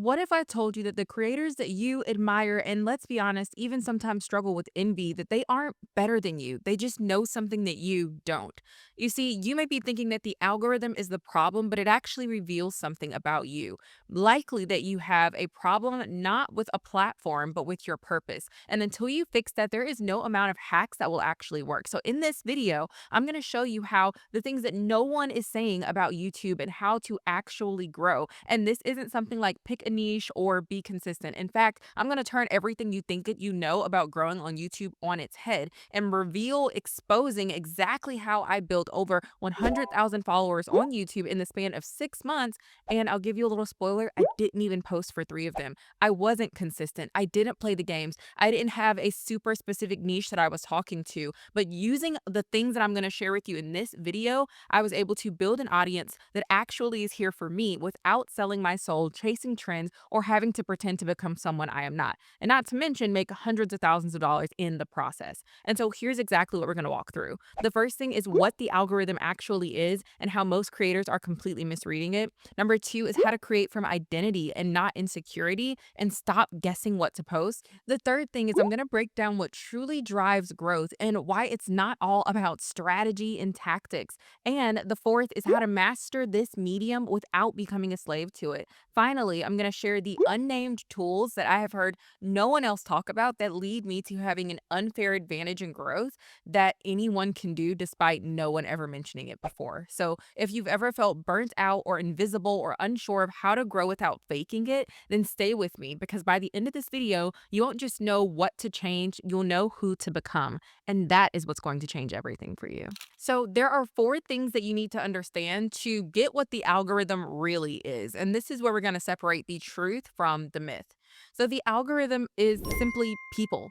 What if I told you that the creators that you admire, and let's be honest, even sometimes struggle with envy, that they aren't better than you? They just know something that you don't. You see, you might be thinking that the algorithm is the problem, but it actually reveals something about you. Likely that you have a problem not with a platform, but with your purpose. And until you fix that, there is no amount of hacks that will actually work. So, in this video, I'm going to show you how the things that no one is saying about YouTube and how to actually grow. And this isn't something like pick a niche or be consistent. In fact, I'm going to turn everything you think that you know about growing on YouTube on its head and reveal exposing exactly how I built over 100,000 followers on YouTube in the span of 6 months. And I'll give you a little spoiler, I didn't even post for 3 of them. I wasn't consistent. I didn't play the games. I didn't have a super specific niche that I was talking to. But using the things that I'm going to share with you in this video, I was able to build an audience that actually is here for me without selling my soul, chasing trends, or having to pretend to become someone I am not. And not to mention, make hundreds of thousands of dollars in the process. And so here's exactly what we're going to walk through. The first thing is what the algorithm actually is and how most creators are completely misreading it. Number two is how to create from identity and not insecurity and stop guessing what to post. The third thing is I'm going to break down what truly drives growth and why it's not all about strategy and tactics. And the fourth is how to master this medium without becoming a slave to it. Finally, I'm going to share the unnamed tools that I have heard no one else talk about that lead me to having an unfair advantage in growth that anyone can do despite no one ever mentioning it before. So, if you've ever felt burnt out or invisible or unsure of how to grow without faking it, then stay with me because by the end of this video, you won't just know what to change, you'll know who to become. And that is what's going to change everything for you. So, there are four things that you need to understand to get what the algorithm really is. And this is where we're going to separate the truth from the myth. So, the algorithm is simply people.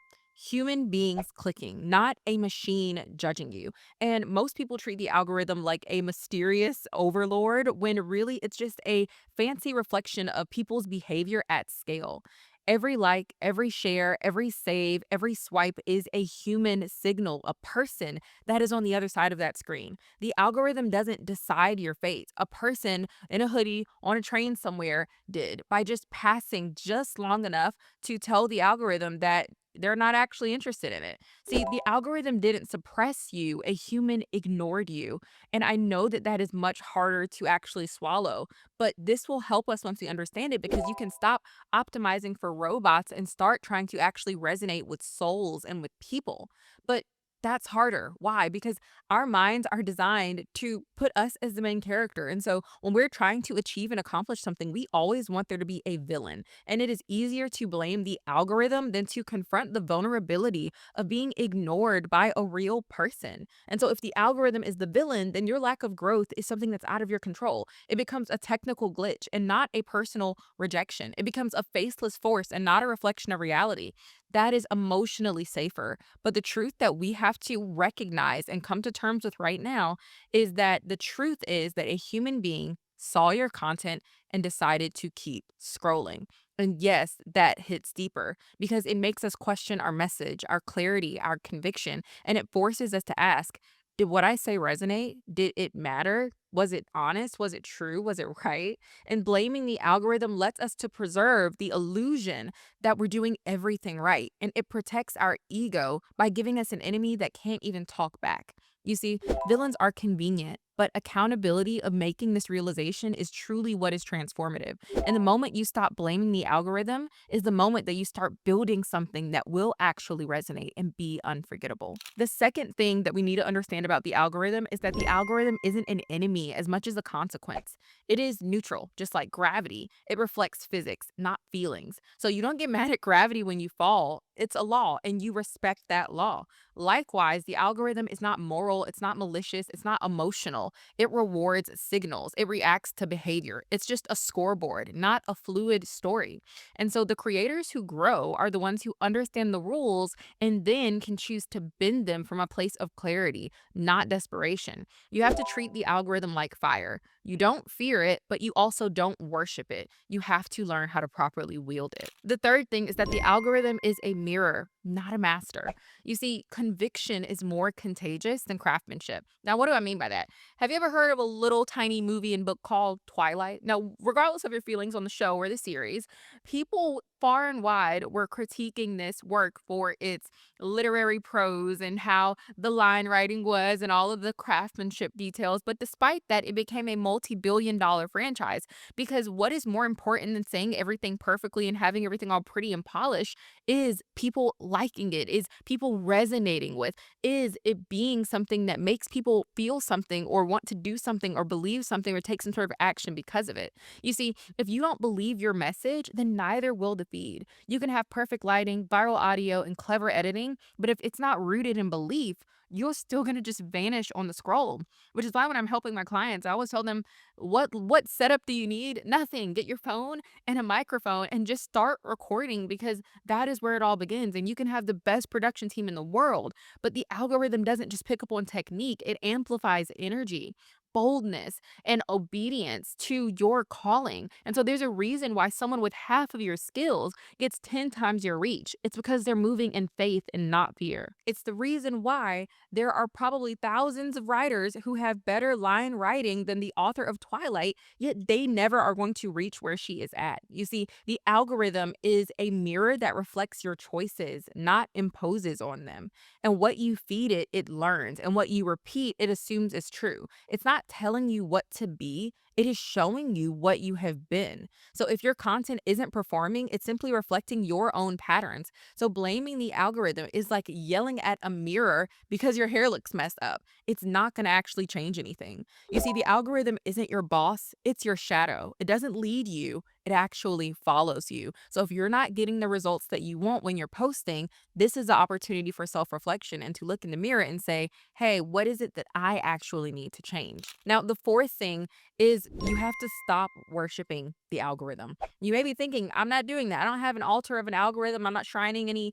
Human beings clicking, not a machine judging you. And most people treat the algorithm like a mysterious overlord when really it's just a fancy reflection of people's behavior at scale. Every like, every share, every save, every swipe is a human signal, a person that is on the other side of that screen. The algorithm doesn't decide your fate. A person in a hoodie on a train somewhere did by just passing just long enough to tell the algorithm that they're not actually interested in it. See, the algorithm didn't suppress you, a human ignored you. And I know that that is much harder to actually swallow, but this will help us once we understand it because you can stop optimizing for robots and start trying to actually resonate with souls and with people. But that's harder. Why? Because our minds are designed to put us as the main character. And so when we're trying to achieve and accomplish something, we always want there to be a villain. And it is easier to blame the algorithm than to confront the vulnerability of being ignored by a real person. And so if the algorithm is the villain, then your lack of growth is something that's out of your control. It becomes a technical glitch and not a personal rejection. It becomes a faceless force and not a reflection of reality. That is emotionally safer. But the truth that we have to recognize and come to terms with right now is that the truth is that a human being saw your content and decided to keep scrolling. And yes, that hits deeper because it makes us question our message, our clarity, our conviction, and it forces us to ask, did what I say resonate? Did it matter? Was it honest? Was it true? Was it right? And blaming the algorithm lets us to preserve the illusion that we're doing everything right. And it protects our ego by giving us an enemy that can't even talk back. You see, villains are convenient, but accountability of making this realization is truly what is transformative. And the moment you stop blaming the algorithm is the moment that you start building something that will actually resonate and be unforgettable. The second thing that we need to understand about the algorithm is that the algorithm isn't an enemy as much as a consequence. It is neutral, just like gravity. It reflects physics, not feelings. So you don't get mad at gravity when you fall. It's a law and you respect that law. Likewise, the algorithm is not moral, it's not malicious, it's not emotional. It rewards signals, it reacts to behavior. It's just a scoreboard, not a fluid story. And so the creators who grow are the ones who understand the rules and then can choose to bend them from a place of clarity, not desperation. You have to treat the algorithm like fire. You don't fear it, but you also don't worship it. You have to learn how to properly wield it. The third thing is that the algorithm is a mirror. not a master. You see, conviction is more contagious than craftsmanship. Now, what do I mean by that? Have you ever heard of a little tiny movie and book called Twilight? Now, regardless of your feelings on the show or the series, people far and wide were critiquing this work for its literary prose and how the line writing was and all of the craftsmanship details. But despite that, it became a multi-billion-dollar franchise because what is more important than saying everything perfectly and having everything all pretty and polished is people liking it, is people resonating with, is it being something that makes people feel something or want to do something or believe something or take some sort of action because of it. You see, if you don't believe your message, then neither will the feed. You can have perfect lighting, viral audio, and clever editing, but if it's not rooted in belief, you're still going to just vanish on the scroll. Which is why when I'm helping my clients, I always tell them, what setup do you need? Nothing. Get your phone and a microphone and just start recording because that is where it all begins. And you can have the best production team in the world, but the algorithm doesn't just pick up on technique, it amplifies energy, boldness, and obedience to your calling. And so there's a reason why someone with half of your skills gets 10 times your reach. It's because they're moving in faith and not fear. It's the reason why there are probably thousands of writers who have better line writing than the author of Twilight, yet they never are going to reach where she is at. You see, the algorithm is a mirror that reflects your choices, not imposes on them. And what you feed it, it learns. And what you repeat, it assumes is true. It's not telling you what to be, it is showing you what you have been. So if your content isn't performing, it's simply reflecting your own patterns. So blaming the algorithm is like yelling at a mirror because your hair looks messed up. It's not going to actually change anything. You see, the algorithm isn't your boss, it's your shadow. It doesn't lead you, it actually follows you. So if you're not getting the results that you want when you're posting, this is the opportunity for self reflection and to look in the mirror and say, hey, what is it that I actually need to change? Now, the fourth thing is you have to stop worshiping the algorithm. You may be thinking, I'm not doing that. I don't have an altar of an algorithm. I'm not shrining any,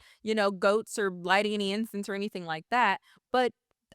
goats or lighting any incense or anything like that. But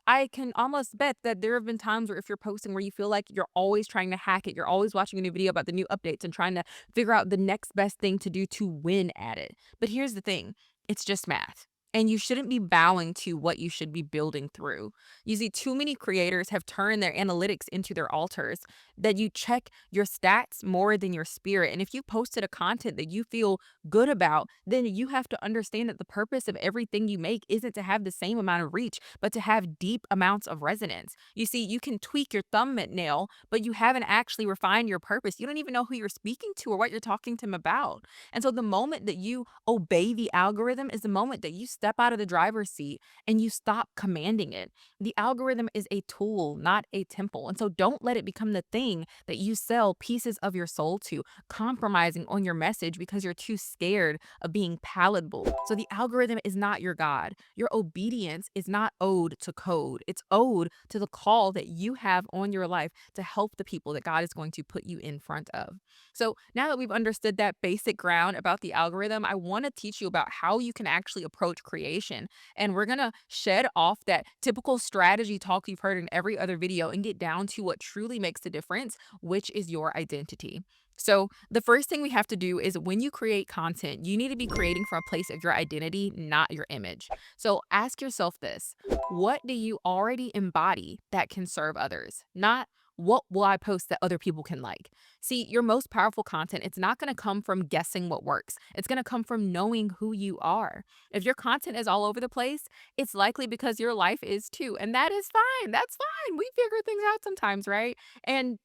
I can almost bet that there have been times where if you're posting where you feel like you're always trying to hack it, you're always watching a new video about the new updates and trying to figure out the next best thing to do to win at it. But here's the thing, it's just math. And you shouldn't be bowing to what you should be building through. You see, too many creators have turned their analytics into their altars, that you check your stats more than your spirit. And if you posted a content that you feel good about, then you have to understand that the purpose of everything you make isn't to have the same amount of reach, but to have deep amounts of resonance. You see, you can tweak your thumbnail, but you haven't actually refined your purpose. You don't even know who you're speaking to or what you're talking to them about. And so the moment that you obey the algorithm is the moment that you step out of the driver's seat and you stop commanding it. The algorithm is a tool, not a temple. And so don't let it become the thing that you sell pieces of your soul to, compromising on your message because you're too scared of being palatable. So the algorithm is not your God. Your obedience is not owed to code, it's owed to the call that you have on your life to help the people that God is going to put you in front of. So now that we've understood that basic ground about the algorithm, I want to teach you about how you can actually approach creation. And we're going to shed off that typical strategy talk you've heard in every other video and get down to what truly makes the difference, which is your identity. So, the first thing we have to do is when you create content, you need to be creating from a place of your identity, not your image. So, ask yourself this: what do you already embody that can serve others? Not what will I post that other people can like? See, your most powerful content, it's not going to come from guessing what works. It's going to come from knowing who you are. If your content is all over the place, it's likely because your life is too. And that is fine. That's fine. We figure things out sometimes, right?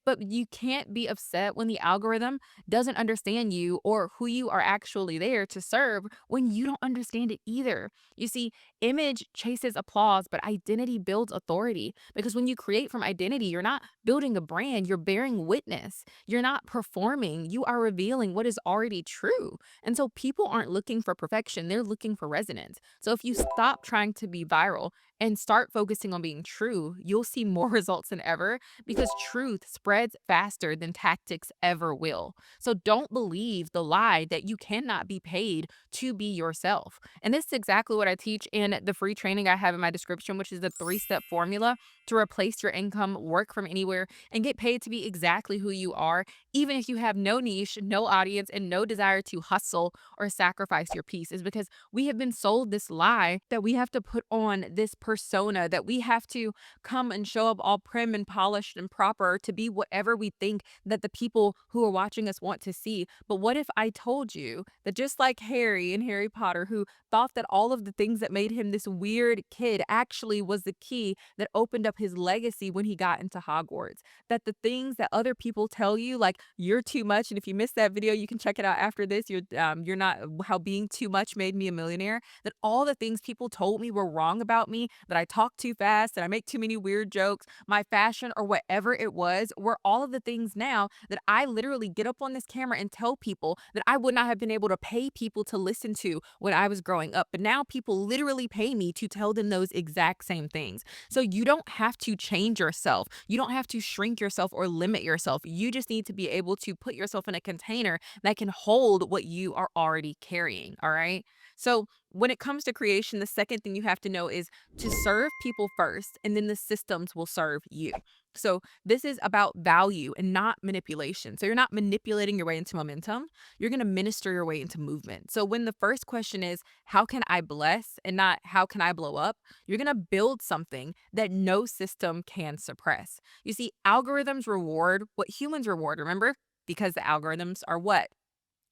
But you can't be upset when the algorithm doesn't understand you or who you are actually there to serve when you don't understand it either. You see, image chases applause, but identity builds authority. Because when you create from identity, you're not building a brand, you're bearing witness. You're not performing, you are revealing what is already true. And so people aren't looking for perfection, they're looking for resonance. So if you stop trying to be viral and start focusing on being true, you'll see more results than ever because truth spreads faster than tactics ever will. So don't believe the lie that you cannot be paid to be yourself. And this is exactly what I teach in the free training I have in my description, which is the 3-step formula to replace your income, work from anywhere, and get paid to be exactly who you are even if you have no niche, no audience, and no desire to hustle or sacrifice your peace, is because we have been sold this lie that we have to put on this persona, that we have to come and show up all prim and polished and proper to be whatever we think that the people who are watching us want to see. But what if I told you that just like Harry in Harry Potter, who thought that all of the things that made him this weird kid actually was the key that opened up his legacy when he got into Hogwarts? That the things that other people tell you, like you're too much, and if you missed that video, you can check it out after this. You're not how being too much made me a millionaire. That all the things people told me were wrong about me, that I talk too fast, that I make too many weird jokes, my fashion or whatever it was, were all of the things now that I literally get up on this camera and tell people that I would not have been able to pay people to listen to when I was growing up. But now people literally pay me to tell them those exact same things. So you don't have to change yourself. You don't have to shrink yourself or limit yourself. You just need to be able to put yourself in a container that can hold what you are already carrying. All right. So when it comes to creation, the second thing you have to know is to serve people first, and then the systems will serve you. So this is about value and not manipulation. So you're not manipulating your way into momentum. You're going to minister your way into movement. So when the first question is, how can I bless and not how can I blow up? You're going to build something that no system can suppress. You see, algorithms reward what humans reward, remember? Because the algorithms are what?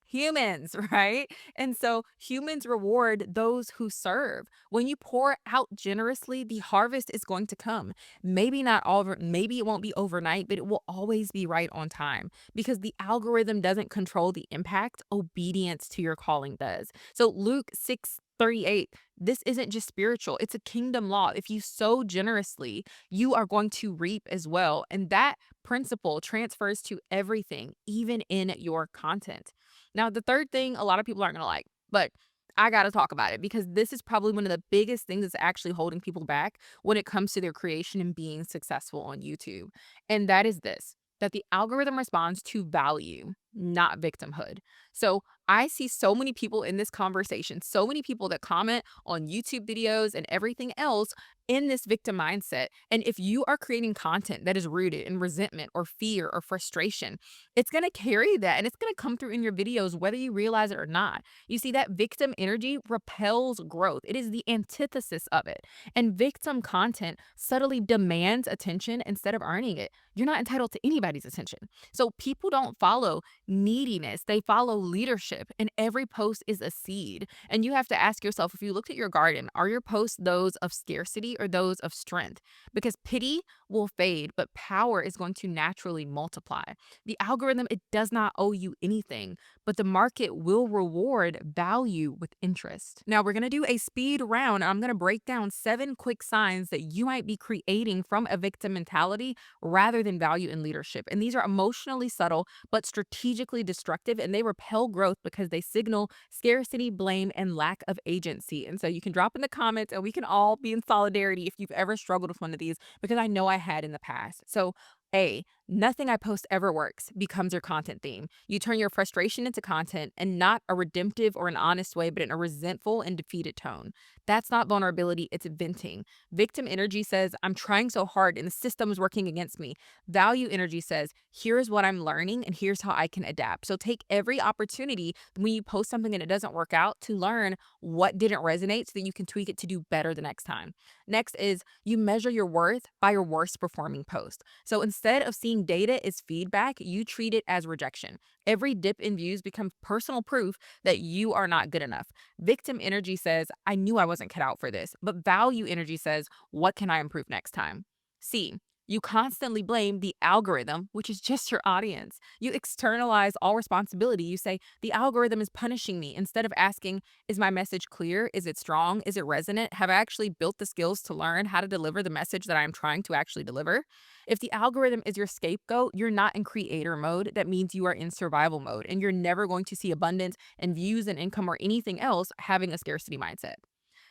Humans, right? And so humans reward those who serve. When you pour out generously, the harvest is going to come. Maybe not over, maybe it won't be overnight, but it will always be right on time because the algorithm doesn't control the impact. Obedience to your calling does. So Luke 6:38, this isn't just spiritual, it's a kingdom law. If you sow generously, you are going to reap as well. And that principle transfers to everything, even in your content. Now, the third thing a lot of people aren't gonna like, but I gotta talk about it because this is probably one of the biggest things that's actually holding people back when it comes to their creation and being successful on YouTube. And that is this, that the algorithm responds to value, not victimhood. So I see so many people in this conversation, so many people that comment on YouTube videos and everything else in this victim mindset. And if you are creating content that is rooted in resentment or fear or frustration, it's going to carry that and it's going to come through in your videos, whether you realize it or not. You see, that victim energy repels growth, it is the antithesis of it. And victim content subtly demands attention instead of earning it. You're not entitled to anybody's attention. So people don't follow neediness, they follow leadership. And every post is a seed. And you have to ask yourself, if you looked at your garden, are your posts those of scarcity or those of strength? Because pity will fade, but power is going to naturally multiply. The algorithm, it does not owe you anything, but the market will reward value with interest. Now, we're going to do a speed round. I'm going to break down 7 quick signs that you might be creating from a victim mentality rather than value and leadership. And these are emotionally subtle, but strategically destructive, and they repel growth because they signal scarcity, blame, and lack of agency. And so you can drop in the comments and we can all be in solidarity if you've ever struggled with one of these, because I know I had in the past. So A, nothing I post ever works becomes your content theme. You turn your frustration into content, and not a redemptive or an honest way, but in a resentful and defeated tone. That's not vulnerability, it's venting. Victim energy says, I'm trying so hard and the system is working against me. Value energy says, here's what I'm learning and here's how I can adapt. So take every opportunity when you post something and it doesn't work out to learn what didn't resonate so that you can tweak it to do better the next time. Next is you measure your worth by your worst performing post. So instead of seeing data as feedback, you treat it as rejection. Every dip in views becomes personal proof that you are not good enough. Victim energy says, I knew I wasn't cut out for this. But value energy says, what can I improve next time? C, you constantly blame the algorithm, which is just your audience. You externalize all responsibility. You say, the algorithm is punishing me, instead of asking, is my message clear? Is it strong? Is it resonant? Have I actually built the skills to learn how to deliver the message that I'm trying to actually deliver? If the algorithm is your scapegoat, you're not in creator mode. That means you are in survival mode, and you're never going to see abundance and views and income or anything else having a scarcity mindset.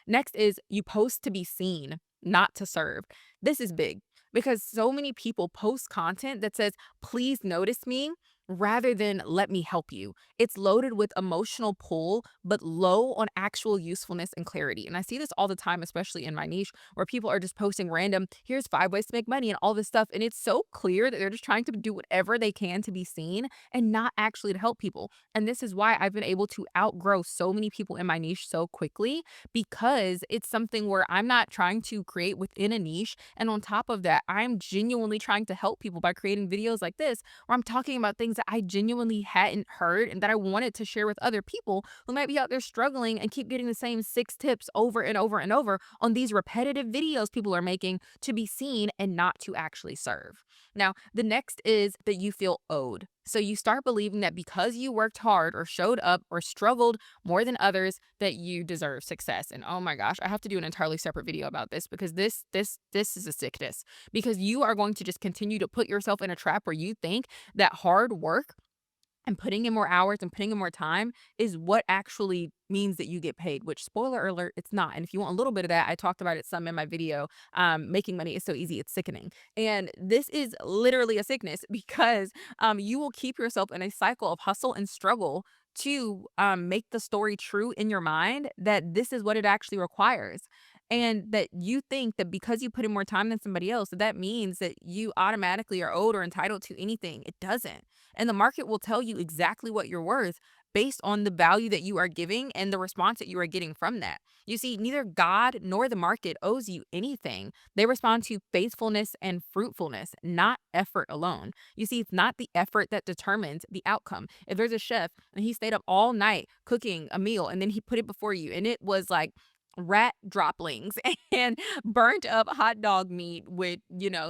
Next is you post to be seen, not to serve. This is big because so many people post content that says, please notice me, rather than let me help you. It's loaded with emotional pull, but low on actual usefulness and clarity. And I see this all the time, especially in my niche, where people are just posting random, here's 5 ways to make money and all this stuff. And it's so clear that they're just trying to do whatever they can to be seen and not actually to help people. And this is why I've been able to outgrow so many people in my niche so quickly, because it's something where I'm not trying to create within a niche. And on top of that, I'm genuinely trying to help people by creating videos like this, where I'm talking about things that I genuinely hadn't heard and that I wanted to share with other people who might be out there struggling and keep getting the same 6 tips over and over and over on these repetitive videos people are making to be seen and not to actually serve. Now, the next is that you feel owed. So you start believing that because you worked hard or showed up or struggled more than others, that you deserve success. And oh my gosh, I have to do an entirely separate video about this, because this is a sickness. Because you are going to just continue to put yourself in a trap where you think that hard work and putting in more hours and putting in more time is what actually means that you get paid, which, spoiler alert, it's not. And if you want a little bit of that, I talked about it some in my video. Making money is so easy, it's sickening. And this is literally a sickness because you will keep yourself in a cycle of hustle and struggle to make the story true in your mind that this is what it actually requires. And that you think that because you put in more time than somebody else, that means that you automatically are owed or entitled to anything. It doesn't. And the market will tell you exactly what you're worth based on the value that you are giving and the response that you are getting from that. You see, neither God nor the market owes you anything. They respond to faithfulness and fruitfulness, not effort alone. You see, it's not the effort that determines the outcome. If there's a chef and he stayed up all night cooking a meal and then he put it before you and it was like rat droppings and burnt up hot dog meat with,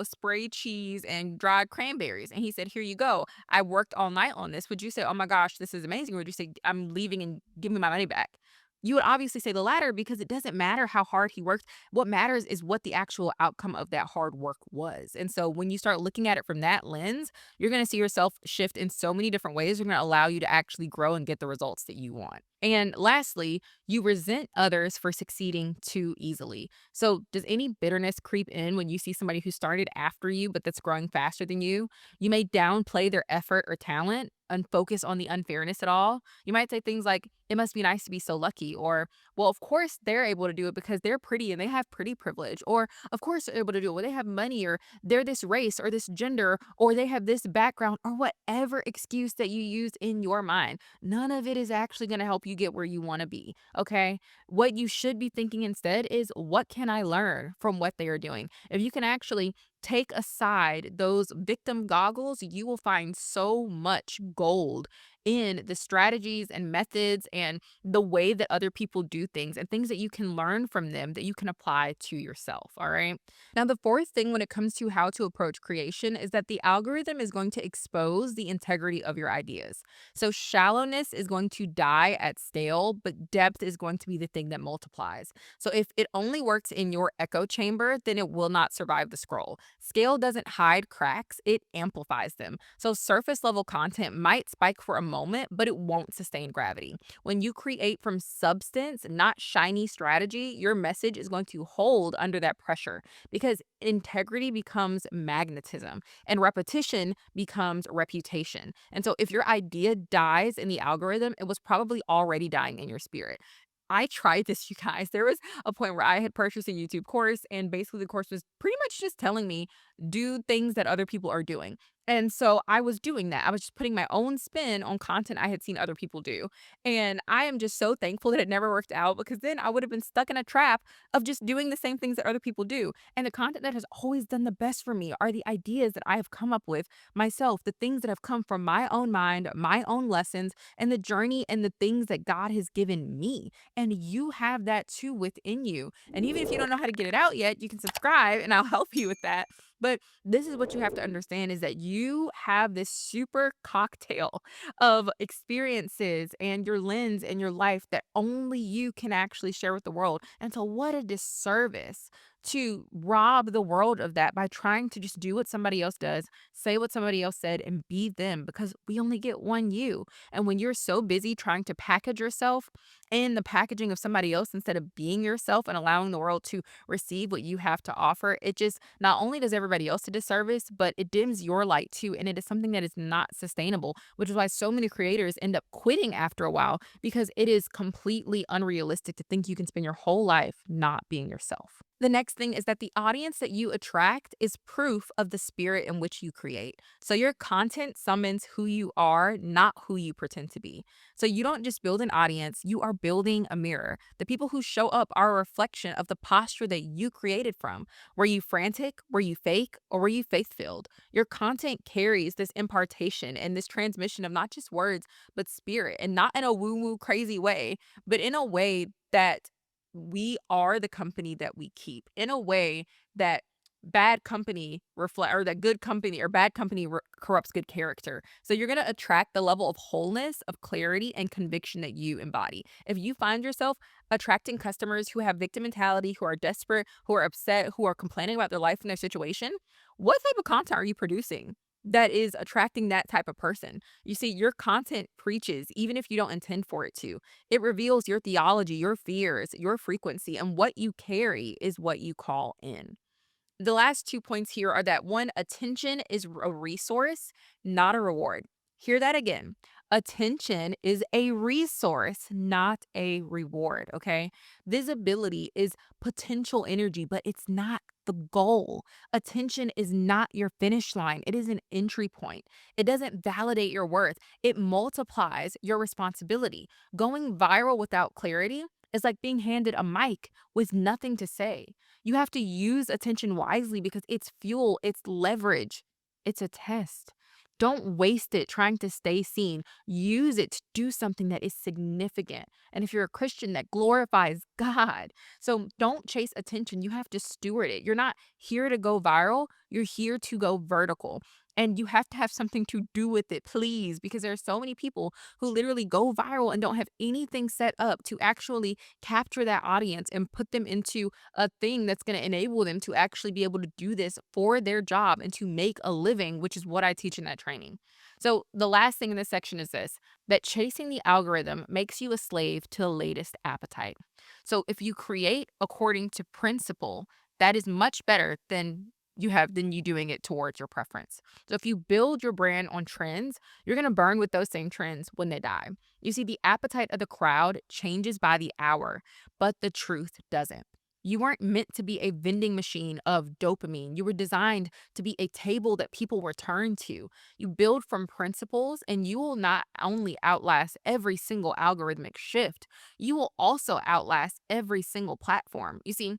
spray cheese and dried cranberries. And he said, here you go. I worked all night on this. Would you say, oh my gosh, this is amazing? Or would you say, I'm leaving and give me my money back? You would obviously say the latter, because it doesn't matter how hard he worked. What matters is what the actual outcome of that hard work was. And so when you start looking at it from that lens, you're going to see yourself shift in so many different ways. You're going to allow you to actually grow and get the results that you want. And lastly, you resent others for succeeding too easily. So, does any bitterness creep in when you see somebody who started after you but that's growing faster than you? You may downplay their effort or talent and focus on the unfairness at all. You might say things like, it must be nice to be so lucky, or, well, of course they're able to do it because they're pretty and they have pretty privilege, or, of course they're able to do it, well, they have money, or they're this race or this gender, or they have this background, or whatever excuse that you use in your mind. None of it is actually going to help you get where you want to be. Okay. What you should be thinking instead is, what can I learn from what they are doing? If you can actually take aside those victim goggles, you will find so much gold in the strategies and methods and the way that other people do things, and things that you can learn from them that you can apply to yourself. All right. Now, the fourth thing when it comes to how to approach creation is that the algorithm is going to expose the integrity of your ideas. So, shallowness is going to die at stale, but depth is going to be the thing that multiplies. So, if it only works in your echo chamber, then it will not survive the scroll. Scale doesn't hide cracks, it amplifies them. So, surface level content might spike for a moment, but it won't sustain gravity. When you create from substance, not shiny strategy, your message is going to hold under that pressure, because integrity becomes magnetism and repetition becomes reputation. And so, if your idea dies in the algorithm, it was probably already dying in your spirit. I tried this, you guys. There was a point where I had purchased a YouTube course, and basically the course was pretty much just telling me, do things that other people are doing. And so I was doing that. I was just putting my own spin on content I had seen other people do. And I am just so thankful that it never worked out, because then I would have been stuck in a trap of just doing the same things that other people do. And the content that has always done the best for me are the ideas that I have come up with myself, the things that have come from my own mind, my own lessons, and the journey and the things that God has given me. And you have that too within you. And even if you don't know how to get it out yet, you can subscribe and I'll help you with that. But this is what you have to understand, is that you have this super cocktail of experiences and your lens and your life that only you can actually share with the world. And so, what a disservice to rob the world of that by trying to just do what somebody else does, say what somebody else said, and be them because we only get one you. And when you're so busy trying to package yourself in the packaging of somebody else instead of being yourself and allowing the world to receive what you have to offer, it just not only does everybody else a disservice, but it dims your light too. And it is something that is not sustainable, which is why so many creators end up quitting after a while because it is completely unrealistic to think you can spend your whole life not being yourself. The next thing is that the audience that you attract is proof of the spirit in which you create. So your content summons who you are, not who you pretend to be. So you don't just build an audience, you are building a mirror. The people who show up are a reflection of the posture that you created from. Were you frantic? Were you fake? Or were you faith filled? Your content carries this impartation and this transmission of not just words, but spirit, and not in a woo woo crazy way, but in a way that we are the company that we keep, in a way that bad company reflect or that good company or bad company corrupts good character. So you're going to attract the level of wholeness, of clarity and conviction that you embody. If you find yourself attracting customers who have victim mentality, who are desperate, who are upset, who are complaining about their life and their situation, what type of content are you producing that is attracting that type of person? You see, your content preaches even if you don't intend for it to. It reveals your theology, your fears, your frequency, and what you carry is what you call in. The last 2 points here are that one, attention is a resource, not a reward. Hear that again. Attention is a resource, not a reward. Okay. Visibility is potential energy, but it's not the goal. Attention is not your finish line, it is an entry point. It doesn't validate your worth, it multiplies your responsibility. Going viral without clarity is like being handed a mic with nothing to say. You have to use attention wisely because it's fuel, it's leverage, it's a test. Don't waste it trying to stay seen. Use it to do something that is significant. And if you're a Christian, that glorifies God. So don't chase attention. You have to steward it. You're not here to go viral, you're here to go vertical. And you have to have something to do with it, please, because there are so many people who literally go viral and don't have anything set up to actually capture that audience and put them into a thing that's going to enable them to actually be able to do this for their job and to make a living, which is what I teach in that training. So, the last thing in this section is this, that chasing the algorithm makes you a slave to the latest appetite. So, if you create according to principle, that is much better than you doing it towards your preference. So if you build your brand on trends, you're going to burn with those same trends when they die. You see, the appetite of the crowd changes by the hour, but the truth doesn't. You weren't meant to be a vending machine of dopamine. You were designed to be a table that people return to. You build from principles, and you will not only outlast every single algorithmic shift, you will also outlast every single platform. You see,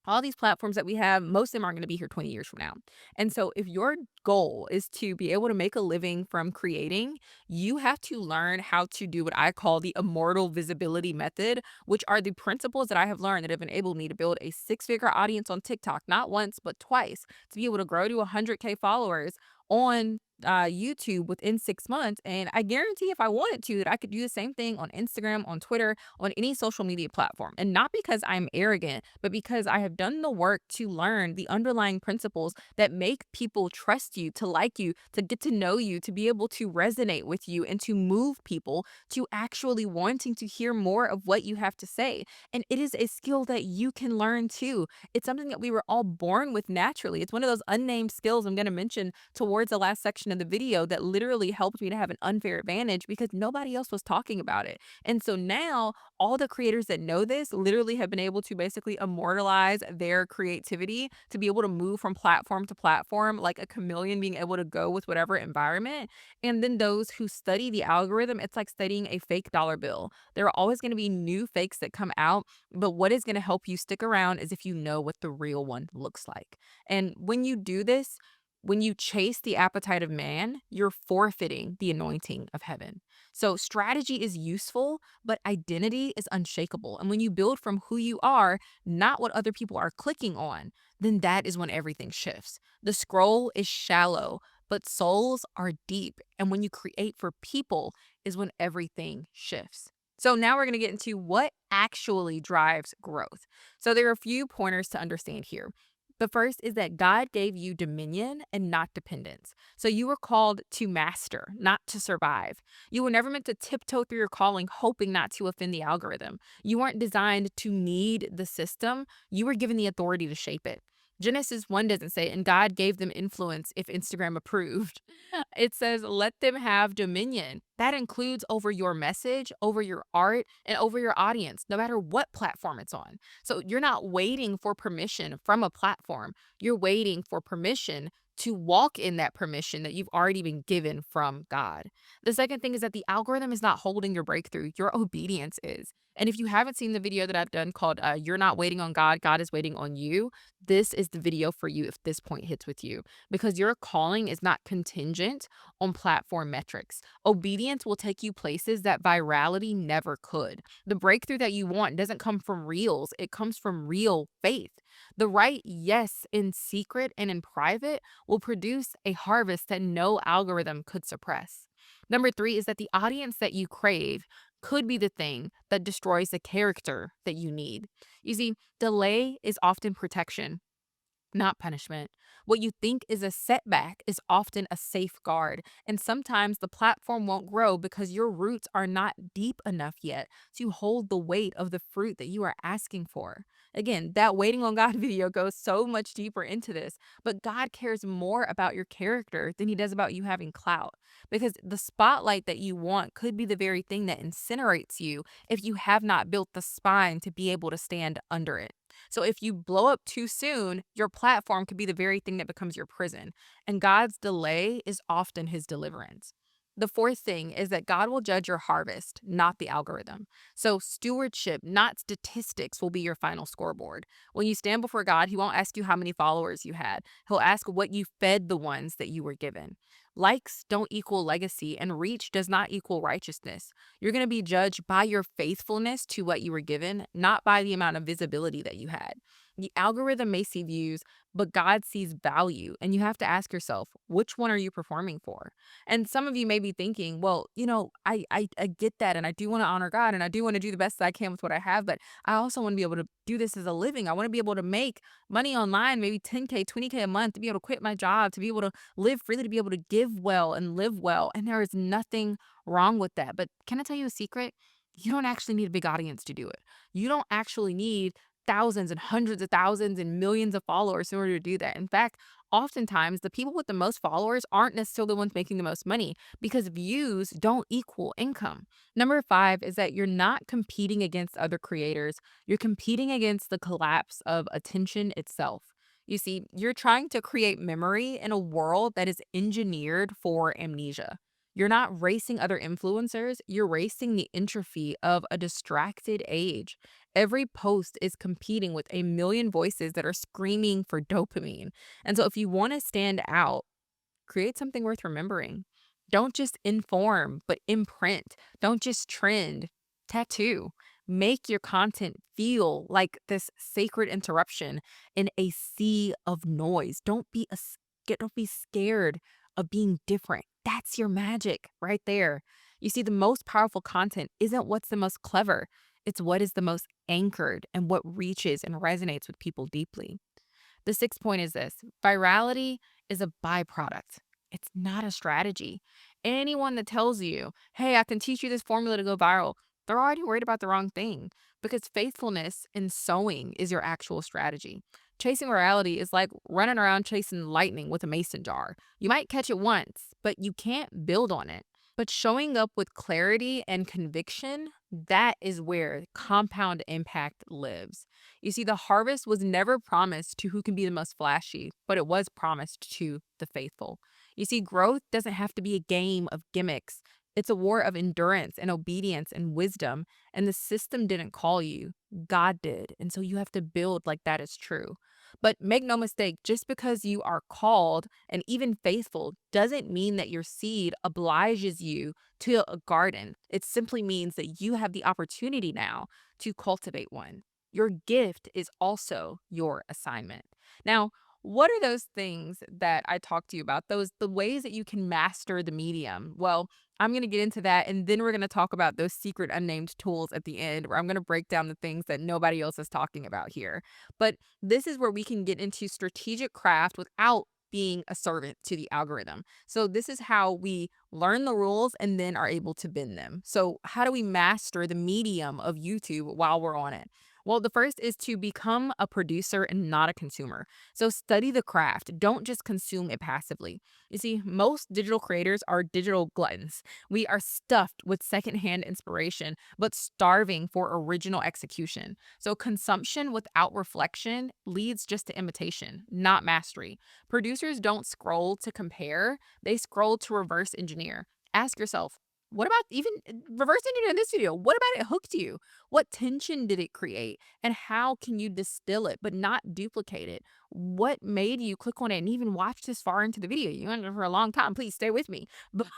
all these platforms that we have, most of them aren't going to be here 20 years from now. And so, if your goal is to be able to make a living from creating, you have to learn how to do what I call the immortal visibility method, which are the principles that I have learned that have enabled me to build a six-figure audience on TikTok, not once, but twice, to be able to grow to 100K followers on YouTube within 6 months. And I guarantee if I wanted to, that I could do the same thing on Instagram, on Twitter, on any social media platform. And not because I'm arrogant, but because I have done the work to learn the underlying principles that make people trust you, to like you, to get to know you, to be able to resonate with you, and to move people to actually wanting to hear more of what you have to say. And it is a skill that you can learn too. It's something that we were all born with naturally. It's one of those unnamed skills I'm going to mention towards the last section of the video that literally helped me to have an unfair advantage because nobody else was talking about it. And so now all the creators that know this literally have been able to basically immortalize their creativity to be able to move from platform to platform like a chameleon, being able to go with whatever environment. And then those who study the algorithm, it's like studying a fake dollar bill. There are always going to be new fakes that come out, but what is going to help you stick around is if you know what the real one looks like. And when you do this, when you chase the appetite of man, you're forfeiting the anointing of heaven. So, strategy is useful, but identity is unshakable. And when you build from who you are, not what other people are clicking on, then that is when everything shifts. The scroll is shallow, but souls are deep. And when you create for people, is when everything shifts. So, now we're going to get into what actually drives growth. So there are a few pointers to understand here. The first is that God gave you dominion and not dependence. So you were called to master, not to survive. You were never meant to tiptoe through your calling, hoping not to offend the algorithm. You weren't designed to need the system, you were given the authority to shape it. Genesis 1 doesn't say, and God gave them influence if Instagram approved. It says, let them have dominion. That includes over your message, over your art, and over your audience, no matter what platform it's on. So you're not waiting for permission from a platform. You're waiting for permission to walk in that permission that you've already been given from God. The second thing is that the algorithm is not holding your breakthrough, your obedience is. And if you haven't seen the video that I've done called You're Not Waiting on God, God is Waiting on You, this is the video for you if this point hits with you because your calling is not contingent on platform metrics. Obedience will take you places that virality never could. The breakthrough that you want doesn't come from reels, it comes from real faith. The right yes in secret and in private will produce a harvest that no algorithm could suppress. Number three is that the audience that you crave could be the thing that destroys the character that you need. You see, delay is often protection, not punishment. What you think is a setback is often a safeguard. And sometimes the platform won't grow because your roots are not deep enough yet to hold the weight of the fruit that you are asking for. Again, that waiting on God video goes so much deeper into this, but God cares more about your character than he does about you having clout. Because the spotlight that you want could be the very thing that incinerates you if you have not built the spine to be able to stand under it. So if you blow up too soon, your platform could be the very thing that becomes your prison. And God's delay is often his deliverance. The fourth thing is that God will judge your harvest, not the algorithm. So, stewardship, not statistics, will be your final scoreboard. When you stand before God, he won't ask you how many followers you had. He'll ask what you fed the ones that you were given. Likes don't equal legacy, and reach does not equal righteousness. You're going to be judged by your faithfulness to what you were given, not by the amount of visibility that you had. The algorithm may see views, but God sees value. And you have to ask yourself, which one are you performing for? And some of you may be thinking, well, I get that. And I do want to honor God and I do want to do the best that I can with what I have. But I also want to be able to do this as a living. I want to be able to make money online, maybe 10K, 20K a month, to be able to quit my job, to be able to live freely, to be able to give well and live well. And there is nothing wrong with that. But can I tell you a secret? You don't actually need a big audience to do it. You don't actually need thousands and hundreds of thousands and millions of followers in order to do that. In fact, oftentimes the people with the most followers aren't necessarily the ones making the most money because views don't equal income. Number five is that you're not competing against other creators, you're competing against the collapse of attention itself. You see, you're trying to create memory in a world that is engineered for amnesia. You're not racing other influencers, you're racing the entropy of a distracted age. Every post is competing with a million voices that are screaming for dopamine. And so, if you want to stand out, create something worth remembering. Don't just inform, but imprint. Don't just trend, tattoo. Make your content feel like this sacred interruption in a sea of noise. Don't be scared of being different. That's your magic right there. You see, the most powerful content isn't what's the most clever. It's what is the most anchored and what reaches and resonates with people deeply. The sixth point is this: virality is a byproduct, it's not a strategy. Anyone that tells you, hey, I can teach you this formula to go viral, they're already worried about the wrong thing because faithfulness in sowing is your actual strategy. Chasing virality is like running around chasing lightning with a mason jar. You might catch it once, but you can't build on it. But showing up with clarity and conviction, that is where compound impact lives. You see, the harvest was never promised to who can be the most flashy, but it was promised to the faithful. You see, growth doesn't have to be a game of gimmicks. It's a war of endurance and obedience and wisdom. And the system didn't call you, God did. And so you have to build like that is true. But make no mistake, just because you are called and even faithful doesn't mean that your seed obliges you to a garden. It simply means that you have the opportunity now to cultivate one. Your gift is also your assignment. Now, what are those things that I talked to you about? The ways that you can master the medium? Well, I'm going to get into that. And then we're going to talk about those secret unnamed tools at the end, where I'm going to break down the things that nobody else is talking about here. But this is where we can get into strategic craft without being a servant to the algorithm. So, this is how we learn the rules and then are able to bend them. So, how do we master the medium of YouTube while we're on it? Well, the first is to become a producer and not a consumer. So, study the craft. Don't just consume it passively. You see, most digital creators are digital gluttons. We are stuffed with secondhand inspiration, but starving for original execution. So, consumption without reflection leads just to imitation, not mastery. Producers don't scroll to compare, they scroll to reverse engineer. Ask yourself, what about even reverse engineer this video? What about it hooked you? What tension did it create? And how can you distill it but not duplicate it? What made you click on it and even watch this far into the video? You went for a long time. Please stay with me. But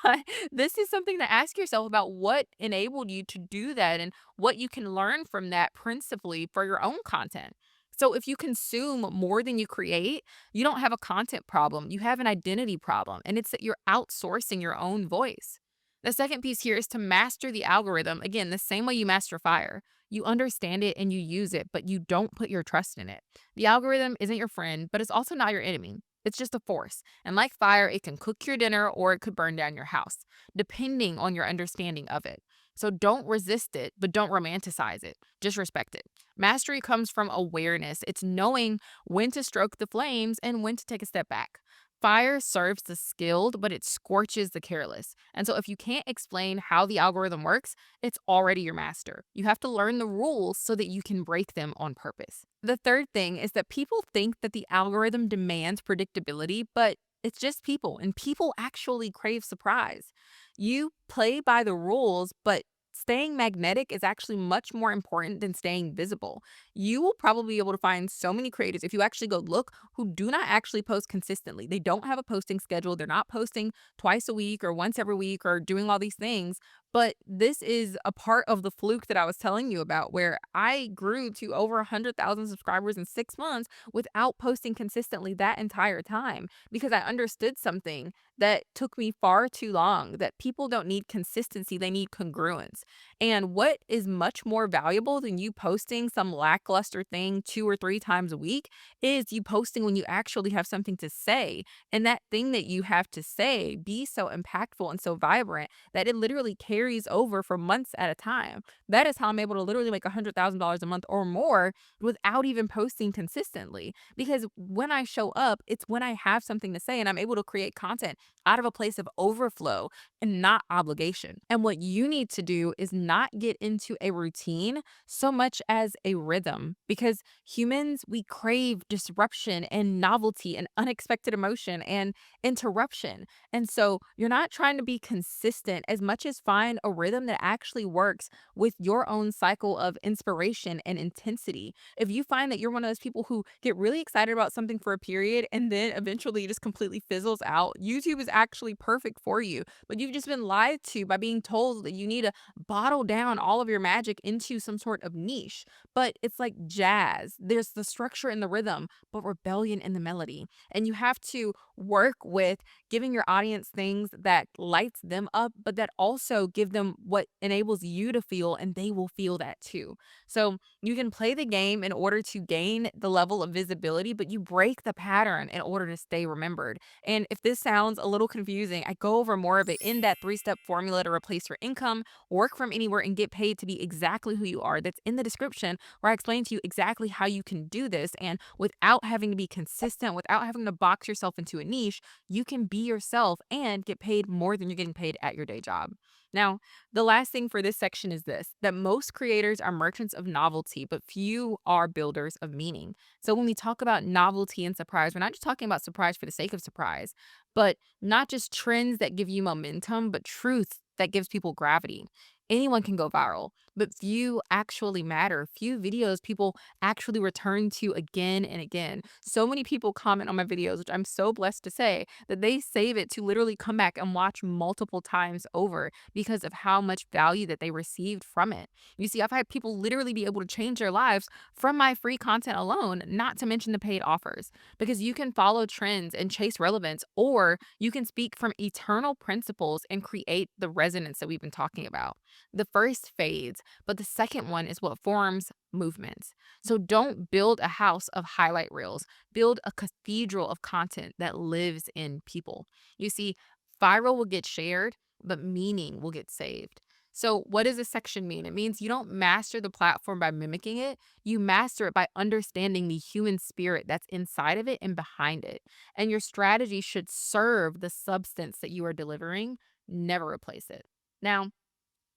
this is something to ask yourself about what enabled you to do that and what you can learn from that principally for your own content. So if you consume more than you create, you don't have a content problem. You have an identity problem, and it's that you're outsourcing your own voice. The second piece here is to master the algorithm. Again, the same way you master fire. You understand it and you use it, but you don't put your trust in it. The algorithm isn't your friend, but it's also not your enemy. It's just a force. And like fire, it can cook your dinner or it could burn down your house, depending on your understanding of it. So don't resist it, but don't romanticize it. Just respect it. Mastery comes from awareness. It's knowing when to stroke the flames and when to take a step back. Fire serves the skilled, but it scorches the careless. And so, if you can't explain how the algorithm works, it's already your master. You have to learn the rules so that you can break them on purpose. The third thing is that people think that the algorithm demands predictability, but it's just people, and people actually crave surprise. You play by the rules, but staying magnetic is actually much more important than staying visible. You will probably be able to find so many creators if you actually go look who do not actually post consistently. They don't have a posting schedule. They're not posting twice a week or once every week or doing all these things. But this is a part of the fluke that I was telling you about, where I grew to over 100,000 subscribers in 6 months without posting consistently that entire time because I understood something that took me far too long, that people don't need consistency, they need congruence. And what is much more valuable than you posting some lackluster thing 2 or 3 times a week is you posting when you actually have something to say. And that thing that you have to say be so impactful and so vibrant that it literally carries over for months at a time. That is how I'm able to literally make $100,000 a month or more without even posting consistently. Because when I show up, it's when I have something to say and I'm able to create content out of a place of overflow and not obligation. And what you need to do is not get into a routine so much as a rhythm because humans, we crave disruption and novelty and unexpected emotion and interruption. And so you're not trying to be consistent as much as find a rhythm that actually works with your own cycle of inspiration and intensity. If you find that you're one of those people who get really excited about something for a period and then eventually it just completely fizzles out, YouTube is actually perfect for you. But you've just been lied to by being told that you need to bottle down all of your magic into some sort of niche. But it's like jazz. There's the structure and the rhythm, but rebellion in the melody. And you have to work with giving your audience things that lights them up, but that also give them what enables you to feel and they will feel that too. So you can play the game in order to gain the level of visibility, but you break the pattern in order to stay remembered. And if this sounds a little confusing, I go over more of it in that 3 step formula to replace your income, work from anywhere, and get paid to be exactly who you are. That's in the description where I explain to you exactly how you can do this. And without having to be consistent, without having to box yourself into a niche, you can be yourself and get paid more than you're getting paid at your day job. Now, the last thing for this section is this, that most creators are merchants of novelty, but few are builders of meaning. So when we talk about novelty and surprise, we're not just talking about surprise for the sake of surprise, but not just trends that give you momentum, but truth that gives people gravity. Anyone can go viral, but few actually matter. Few videos people actually return to again and again. So many people comment on my videos, which I'm so blessed to say that they save it to literally come back and watch multiple times over because of how much value that they received from it. You see, I've had people literally be able to change their lives from my free content alone, not to mention the paid offers, because you can follow trends and chase relevance, or you can speak from eternal principles and create the resonance that we've been talking about. The first fades, but the second one is what forms movements. So don't build a house of highlight reels, build a cathedral of content that lives in people. You see, viral will get shared, but meaning will get saved. So, what does this section mean? It means you don't master the platform by mimicking it. You master it by understanding the human spirit that's inside of it and behind it. And your strategy should serve the substance that you are delivering, never replace it. Now,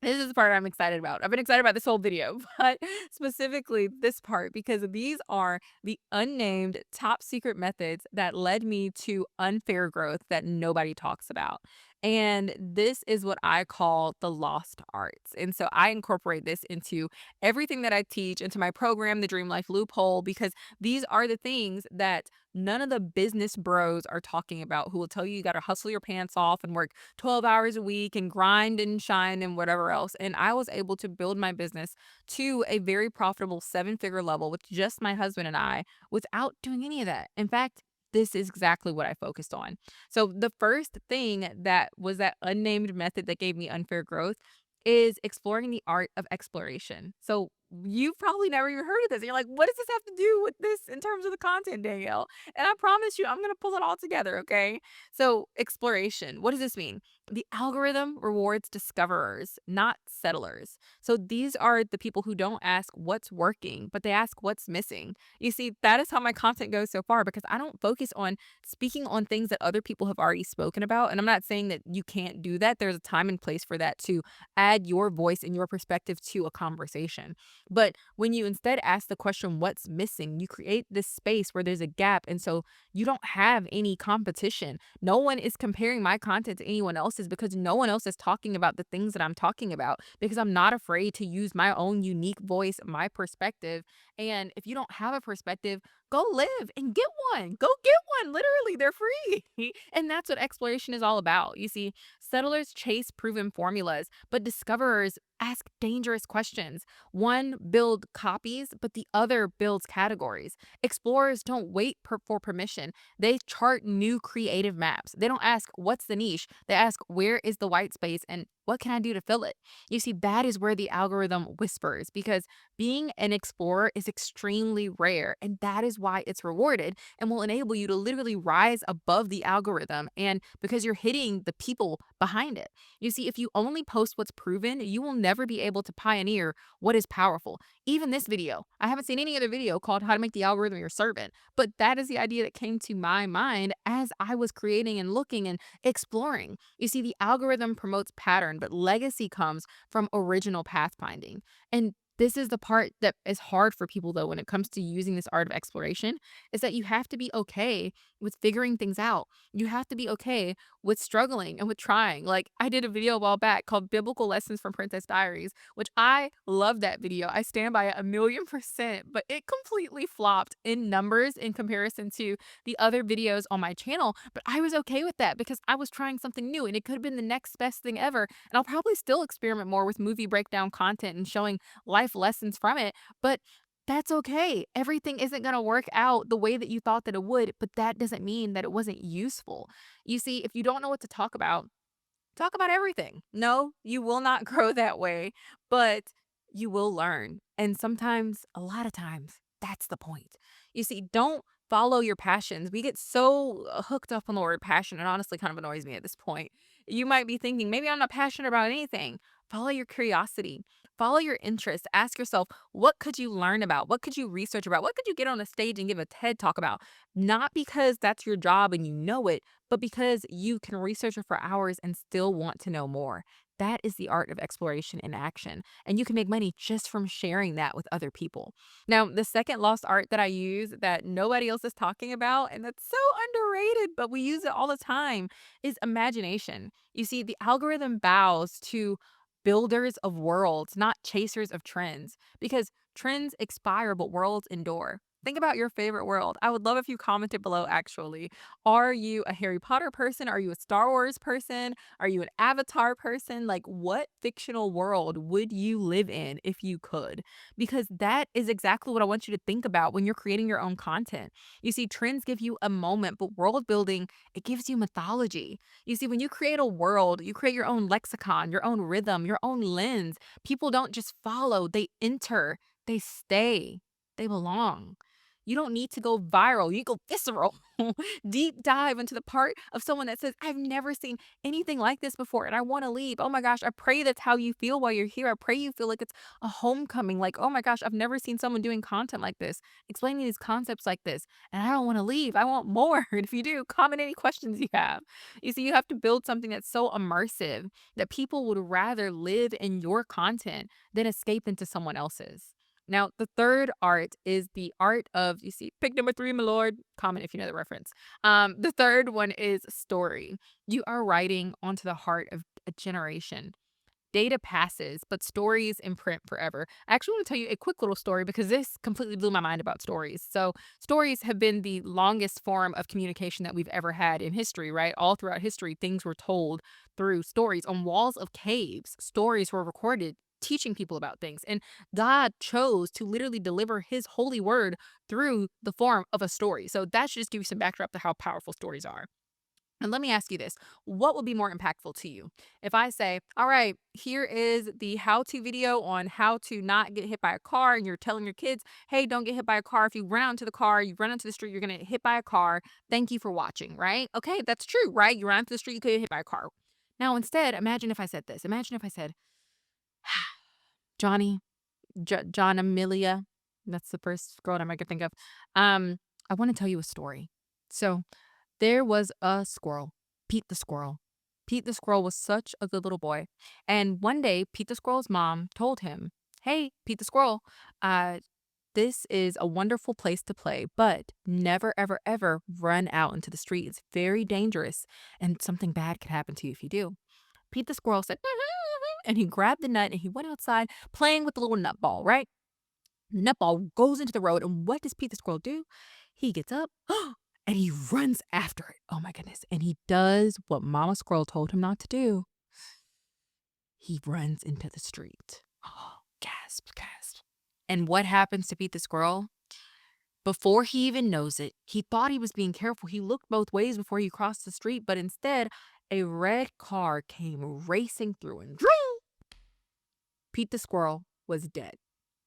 this is the part I'm excited about. I've been excited about this whole video, but specifically this part because these are the unnamed top secret methods that led me to unfair growth that nobody talks about. And this is what I call the lost arts. And so I incorporate this into everything that I teach, into my program, the Dream Life Loophole, because these are the things that none of the business bros are talking about who will tell you got to hustle your pants off and work 12 hours a week and grind and shine and whatever else. And I was able to build my business to a very profitable 7-figure level with just my husband and I without doing any of that. In fact, this is exactly what I focused on. So, the first thing that was that unnamed method that gave me unfair growth is exploring the art of exploration. So, you've probably never even heard of this. And you're like, what does this have to do with this in terms of the content, Danielle? And I promise you, I'm going to pull it all together. Okay. So, exploration, what does this mean? The algorithm rewards discoverers, not settlers. So, these are the people who don't ask what's working, but they ask what's missing. You see, that is how my content goes so far because I don't focus on speaking on things that other people have already spoken about. And I'm not saying that you can't do that. There's a time and place for that to add your voice and your perspective to a conversation. But when you instead ask the question, what's missing, you create this space where there's a gap. And so you don't have any competition. No one is comparing my content to anyone else's because no one else is talking about the things that I'm talking about because I'm not afraid to use my own unique voice, my perspective. And if you don't have a perspective, go live and get one. Go get one. Literally, they're free. And that's what exploration is all about. You see, settlers chase proven formulas, but discoverers ask dangerous questions. One build copies, but the other builds categories. Explorers don't wait for permission. They chart new creative maps. They don't ask what's the niche. They ask where is the white space and what can I do to fill it? You see, that is where the algorithm whispers because being an explorer is extremely rare, and that is why it's rewarded and will enable you to literally rise above the algorithm. And because you're hitting the people behind it. You see, if you only post what's proven, you will never be able to pioneer what is powerful. Even this video, I haven't seen any other video called How to Make the Algorithm Your Servant, but that is the idea that came to my mind as I was creating and looking and exploring. You see, the algorithm promotes pattern, but legacy comes from original pathfinding. And this is the part that is hard for people though when it comes to using this art of exploration is that you have to be okay with figuring things out. You have to be okay with struggling and with trying. Like I did a video a while back called Biblical Lessons from Princess Diaries, which I love that video. I stand by it 1,000,000%, but it completely flopped in numbers in comparison to the other videos on my channel. But I was okay with that because I was trying something new and it could have been the next best thing ever. And I'll probably still experiment more with movie breakdown content and showing life lessons from it. But that's okay. Everything isn't going to work out the way that you thought that it would, but that doesn't mean that it wasn't useful. You see, if you don't know what to talk about everything. No, you will not grow that way, but you will learn. And sometimes, a lot of times, that's the point. You see, don't follow your passions. We get so hooked up on the word passion. It honestly kind of annoys me at this point. You might be thinking, maybe I'm not passionate about anything. Follow your curiosity. Follow your interest. Ask yourself, what could you learn about? What could you research about? What could you get on a stage and give a TED talk about? Not because that's your job and you know it, but because you can research it for hours and still want to know more. That is the art of exploration in action. And you can make money just from sharing that with other people. Now, the second lost art that I use that nobody else is talking about, and that's so underrated, but we use it all the time, is imagination. You see, the algorithm bows to builders of worlds, not chasers of trends, because trends expire, but worlds endure. Think about your favorite world. I would love if you commented below, actually. Are you a Harry Potter person? Are you a Star Wars person? Are you an Avatar person? Like, what fictional world would you live in if you could? Because that is exactly what I want you to think about when you're creating your own content. You see, trends give you a moment, but world building, it gives you mythology. You see, when you create a world, you create your own lexicon, your own rhythm, your own lens. People don't just follow, they enter, they stay, they belong. You don't need to go viral. You go visceral, deep dive into the part of someone that says, I've never seen anything like this before and I want to leave. Oh my gosh, I pray that's how you feel while you're here. I pray you feel like it's a homecoming. Like, oh my gosh, I've never seen someone doing content like this, explaining these concepts like this. And I don't want to leave. I want more. And if you do, comment any questions you have. You see, you have to build something that's so immersive that people would rather live in your content than escape into someone else's. Now, the third art is the art of, you see, pick number three, my lord. Comment if you know the reference. The third one is story. You are writing onto the heart of a generation. Data passes, but stories imprint forever. I actually want to tell you a quick little story because this completely blew my mind about stories. So, stories have been the longest form of communication that we've ever had in history, right? All throughout history, things were told through stories. On walls of caves, stories were recorded teaching people about things. And God chose to literally deliver his holy word through the form of a story. So, that should just give you some backdrop to how powerful stories are. And let me ask you this. What would be more impactful to you? If I say, all right, here is the how to video on how to not get hit by a car, and you're telling your kids, hey, don't get hit by a car. If you run out into the car, you run into the street, you're going to get hit by a car. Thank you for watching, right? Okay, that's true, right? You run into the street, you could get hit by a car. Now, instead, imagine if I said this. Imagine if I said, Johnny, John Amelia, that's the first girl name I could think of. Um, I want to tell you a story. So, there was a squirrel, Pete the squirrel. Pete the squirrel was such a good little boy. And one day, Pete the squirrel's mom told him, hey, Pete the squirrel, uh, this is a wonderful place to play, but never, ever, ever run out into the street. It's very dangerous, and something bad could happen to you if you do. Pete the squirrel said, and he grabbed the nut and he went outside playing with the little nut ball, right? Nutball goes into the road, and what does Pete the squirrel do? He gets up and he runs after it. Oh my goodness. And he does what Mama Squirrel told him not to do. He runs into the street. Oh, gasp, gasp. And what happens to Pete the squirrel? Before he even knows it, he thought he was being careful. He looked both ways before he crossed the street, but instead, a red car came racing through and Pete the squirrel was dead,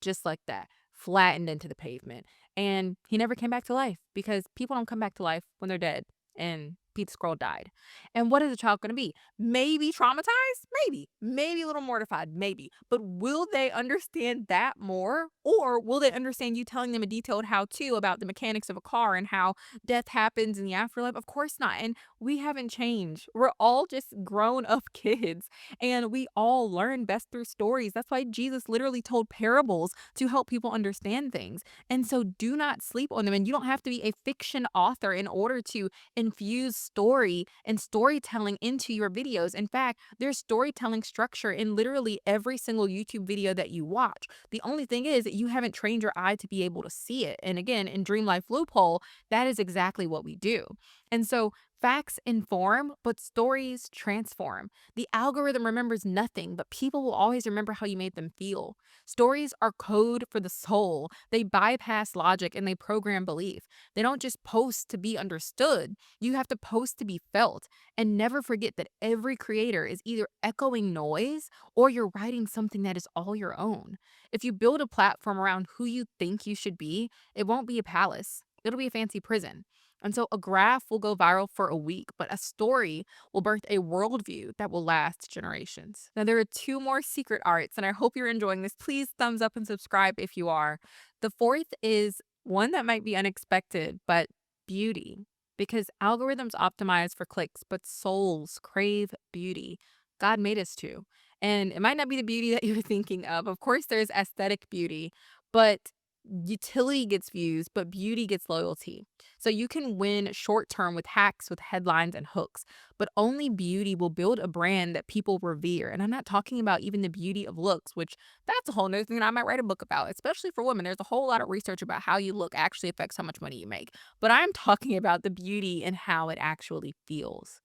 just like that, flattened into the pavement. And he never came back to life because people don't come back to life when they're dead. And Pete the squirrel died. And what is a child going to be? Maybe traumatized? Maybe. Maybe a little mortified? Maybe. But will they understand that more? Or will they understand you telling them a detailed how to about the mechanics of a car and how death happens in the afterlife? Of course not. And we haven't changed. We're all just grown up kids and we all learn best through stories. That's why Jesus literally told parables to help people understand things. And so do not sleep on them. And you don't have to be a fiction author in order to infuse story and storytelling into your videos. In fact, there's storytelling structure in literally every single YouTube video that you watch. The only thing is that you haven't trained your eye to be able to see it. And again, in Dream Life Loophole, that is exactly what we do. And so facts inform, but stories transform. The algorithm remembers nothing, but people will always remember how you made them feel. Stories are code for the soul. They bypass logic and they program belief. They don't just post to be understood. You have to post to be felt. And never forget that every creator is either echoing noise or you're writing something that is all your own. If you build a platform around who you think you should be, it won't be a palace. It'll be a fancy prison. And so a graph will go viral for a week, but a story will birth a worldview that will last generations. Now, there are two more secret arts, and I hope you're enjoying this. Please thumbs up and subscribe if you are. The fourth is one that might be unexpected, but beauty. Because algorithms optimize for clicks, but souls crave beauty. God made us to. And it might not be the beauty that you're thinking of. Of course, there's aesthetic beauty, but Utility gets views, but beauty gets loyalty. So you can win short term with hacks, with headlines and hooks, but only beauty will build a brand that people revere. And I'm not talking about even the beauty of looks, which that's a whole nother thing that I might write a book about, especially for women. There's a whole lot of research about how you look actually affects how much money you make. But I'm talking about the beauty and how it actually feels.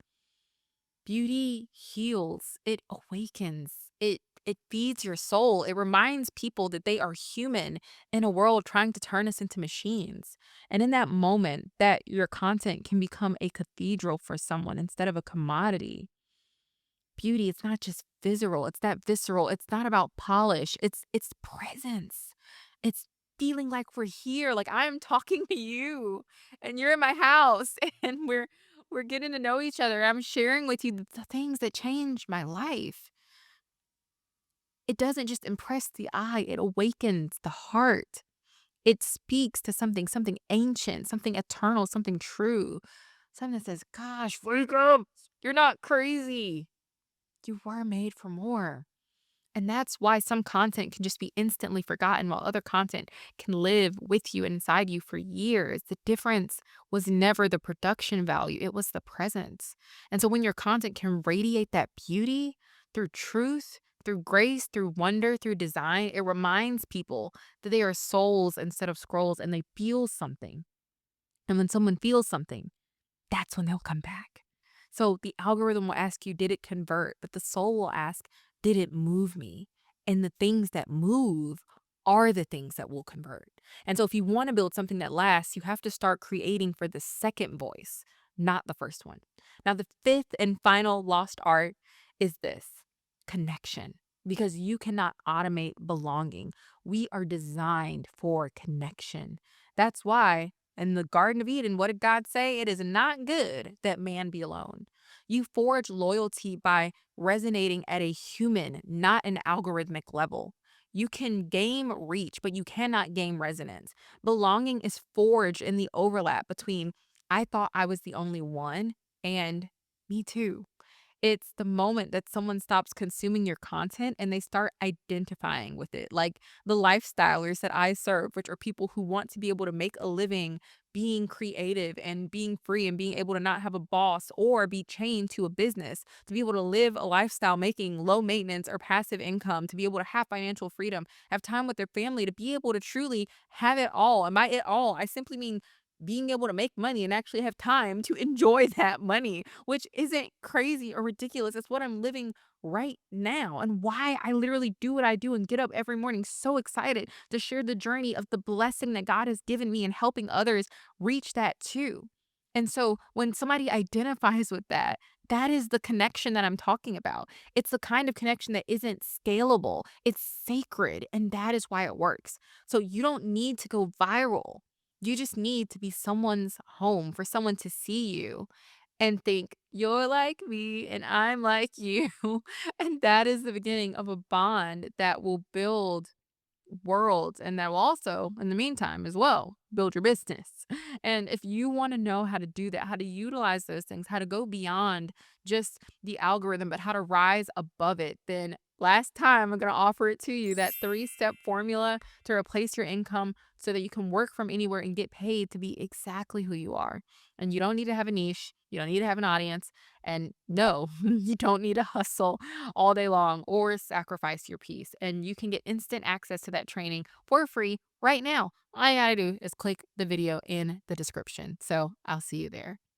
Beauty heals, it awakens, it feeds your soul. It reminds people that they are human in a world trying to turn us into machines. And in that moment, that your content can become a cathedral for someone instead of a commodity. Beauty, it's not just visceral, it's that visceral. It's not about polish. It's presence. It's feeling like we're here, like I'm talking to you and you're in my house and we're getting to know each other. I'm sharing with you the things that changed my life. It doesn't just impress the eye, it awakens the heart. It speaks to something ancient, something eternal, something true. Something that says, "Gosh, wake up. You're not crazy. You were made for more." And that's why some content can just be instantly forgotten while other content can live with you and inside you for years. The difference was never the production value, it was the presence. And so when your content can radiate that beauty through truth, through grace, through wonder, through design, it reminds people that they are souls instead of scrolls and they feel something. And when someone feels something, that's when they'll come back. So the algorithm will ask you, did it convert? But the soul will ask, did it move me? And the things that move are the things that will convert. And so if you want to build something that lasts, you have to start creating for the second voice, not the first one. Now, the fifth and final lost art is this connection. Because you cannot automate belonging. We are designed for connection. That's why in the Garden of Eden, what did God say? It is not good that man be alone. You forge loyalty by resonating at a human, not an algorithmic level. You can game reach, but you cannot game resonance. Belonging is forged in the overlap between I thought I was the only one and me too. It's the moment that someone stops consuming your content and they start identifying with it. Like the lifestylers that I serve, which are people who want to be able to make a living being creative and being free and being able to not have a boss or be chained to a business, to be able to live a lifestyle making low maintenance or passive income, to be able to have financial freedom, have time with their family, to be able to truly have it all. And by it all, I simply mean being able to make money and actually have time to enjoy that money, which isn't crazy or ridiculous. It's what I'm living right now and why I literally do what I do and get up every morning so excited to share the journey of the blessing that God has given me and helping others reach that too. And so when somebody identifies with that, that is the connection that I'm talking about. It's the kind of connection that isn't scalable, it's sacred, and that is why it works. So you don't need to go viral. You just need to be someone's home for someone to see you and think, you're like me and I'm like you. And that is the beginning of a bond that will build worlds and that will also, in the meantime, as well, build your business. And if you want to know how to do that, how to utilize those things, how to go beyond just the algorithm, but how to rise above it, then last time I'm going to offer it to you that 3-step formula to replace your income so that you can work from anywhere and get paid to be exactly who you are. And you don't need to have a niche, you don't need to have an audience. And no, you don't need to hustle all day long or sacrifice your peace. And you can get instant access to that training for free right now. All you gotta do is click the video in the description. So I'll see you there.